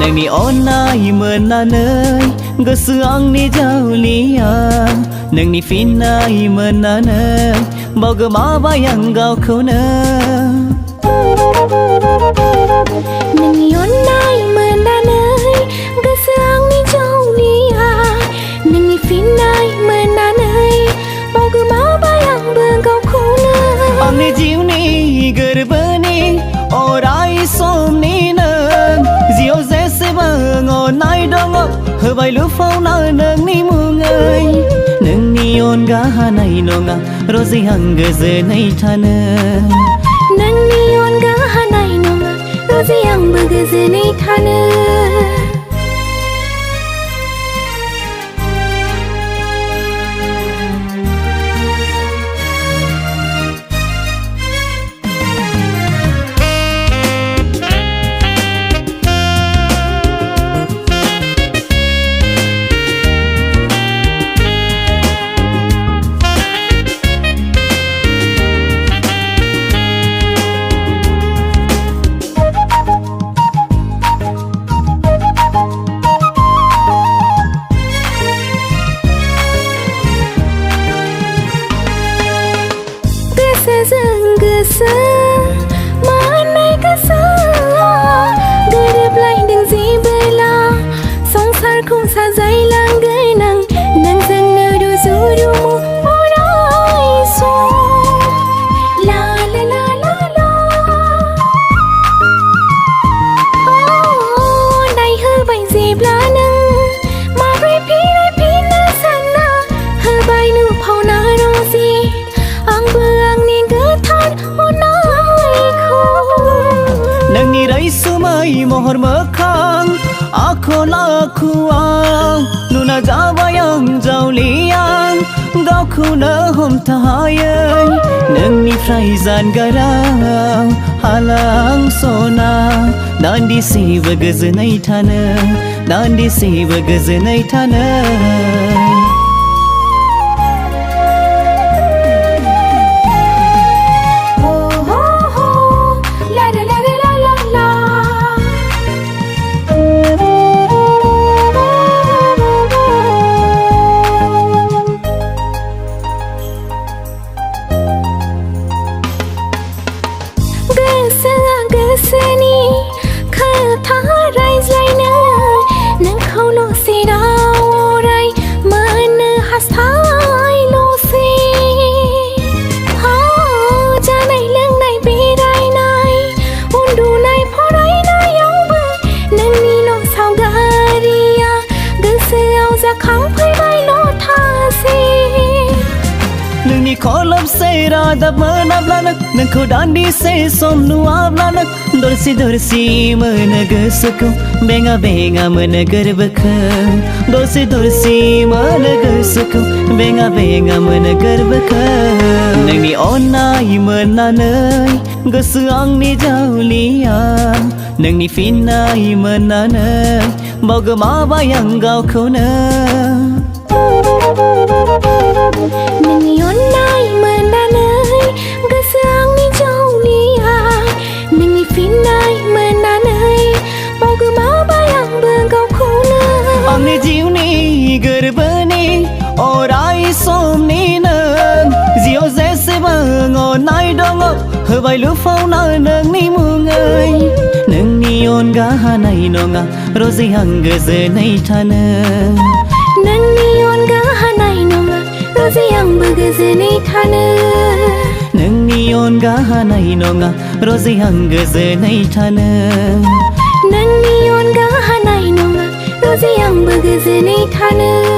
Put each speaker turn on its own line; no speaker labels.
Nang ni onai menanai Gesuang ni jauh liang Nang ni finai menanai Boga ma bayang gau kau na
Nang ni onai menanai Gesuang ni jauh liang Nang ni finai menanai Boga ma bayang gau kau na
Ang ni jiu ni gerbani Orai som ni nang Diệu dễ sẽ bằng ngọn ai đó ngọc Hờ bài lưu phong nào nâng ni mù ngơi Nâng ni ôn gá hà này nô ngạc Rô dì hằng gờ dơ này thà nơ
Nâng ni ôn gá hà này nô ngạc Rô dì hằng bờ gờ dơ này thà nơ Gesa, mana gesa, gerap lain deng zibela, songsar kung sa zai lang genang, nang sang nado surumu orai so, la la la la la, oh, nai hư bai zibla nang, ma rai pi na sana, hư bai nu phau na rosi, ang buang ni
Nang ni rai sumai mohor mekhang Ako laku ang Nuna jabayang jau liang Gau ku na hom tahayang Nang ni fraizan garang Halang sona Dan di si bagazanai thana Dan di si bagazanai thana
Gesani kata rise lina nang kau lo sida orai mana hastai lo si ha janai lang nai berai nai undu nai phorai nai yang ba nang ni lo sao garia gesau za khang phai bai lo tha si
Nang ni kolab say ra dap manap lanak Nang ko dandi say som nuab lanak Dorsi mana gesukum Benga mana gerbakam Dorsi mana gesukum Benga mana gerbakam Nang ni onai menanai Gesuang ni jauh liang Nang ni finai menanai Boga ma bayang gau kau na
Nang ni onai menanai Gesuang ni jauh liang Nang ni finai menanai Boga ma bayang gau kau na
Ang ni jiu ni gerbani Orai som ni nang Diệu dễ sẽ bằng ngọn ai đó ngọc Hờ bài lưu phong nào nâng ni mù ngơi Nang ni ôn gá hà này nô ngạc Rô dì hằng gờ dơ này thà nơ
Nang ni ôn gá hà này nô ngạc Rô dì hằng bờ gờ dơ này thà nơ
Nang ni ôn gá hà này nô ngạc Rô dì hằng gờ dơ này thà nơ
Nang ni ôn gá hà này nô ngạc Rô dì hằng bờ gờ dơ này thà nơ